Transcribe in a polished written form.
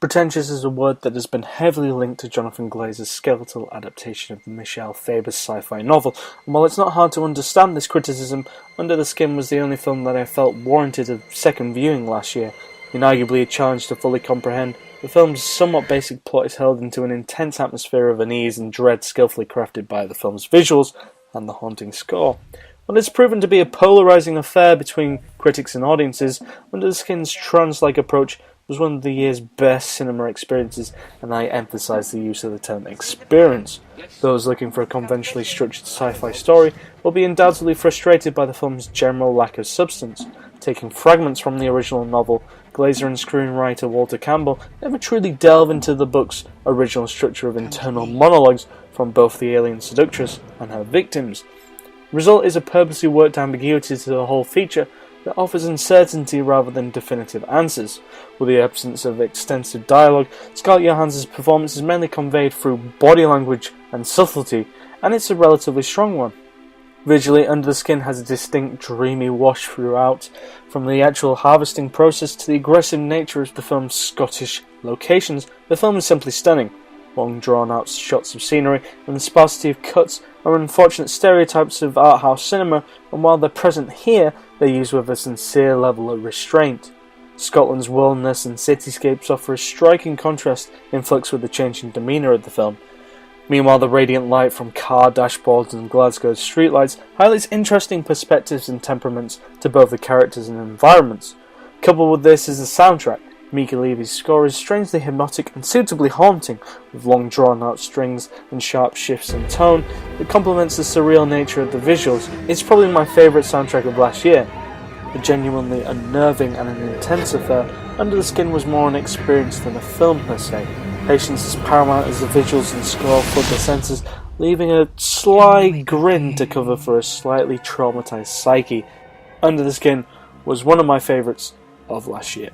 Pretentious is a word that has been heavily linked to Jonathan Glazer's skeletal adaptation of the Michel Faber's sci-fi novel, and while it's not hard to understand this criticism, Under the Skin was the only film that I felt warranted a second viewing last year. Inarguably a challenge to fully comprehend, the film's somewhat basic plot is held into an intense atmosphere of unease and dread skillfully crafted by the film's visuals and the haunting score. While it's proven to be a polarising affair between critics and audiences, Under the Skin's trance-like approach was one of the year's best cinema experiences, and I emphasise the use of the term experience. Those looking for a conventionally structured sci-fi story will be undoubtedly frustrated by the film's general lack of substance. Taking fragments from the original novel, Glazer and screenwriter Walter Campbell never truly delve into the book's original structure of internal monologues from both the alien seductress and her victims. The result is a purposely worked ambiguity to the whole feature that offers uncertainty rather than definitive answers. With the absence of extensive dialogue, Scarlett Johansson's performance is mainly conveyed through body language and subtlety, and it's a relatively strong one. Visually, Under the Skin has a distinct dreamy wash throughout, from the actual harvesting process to the aggressive nature of the film's Scottish locations. The film is simply stunning. Long drawn-out shots of scenery and the sparsity of cuts are unfortunate stereotypes of art house cinema, and while they're present here, they're used with a sincere level of restraint. Scotland's wilderness and cityscapes offer a striking contrast in flux with the changing demeanour of the film. Meanwhile, the radiant light from car dashboards and Glasgow's streetlights highlights interesting perspectives and temperaments to both the characters and environments. Coupled with this is the soundtrack. Mika Levy's score is strangely hypnotic and suitably haunting, with long drawn-out strings and sharp shifts in tone that complements the surreal nature of the visuals. It's probably my favourite soundtrack of last year. A genuinely unnerving and an intense affair, Under the Skin was more an experience than a film per se. Patience is paramount as the visuals and score flood the senses, leaving a sly grin to cover for a slightly traumatised psyche. Under the Skin was one of my favourites of last year.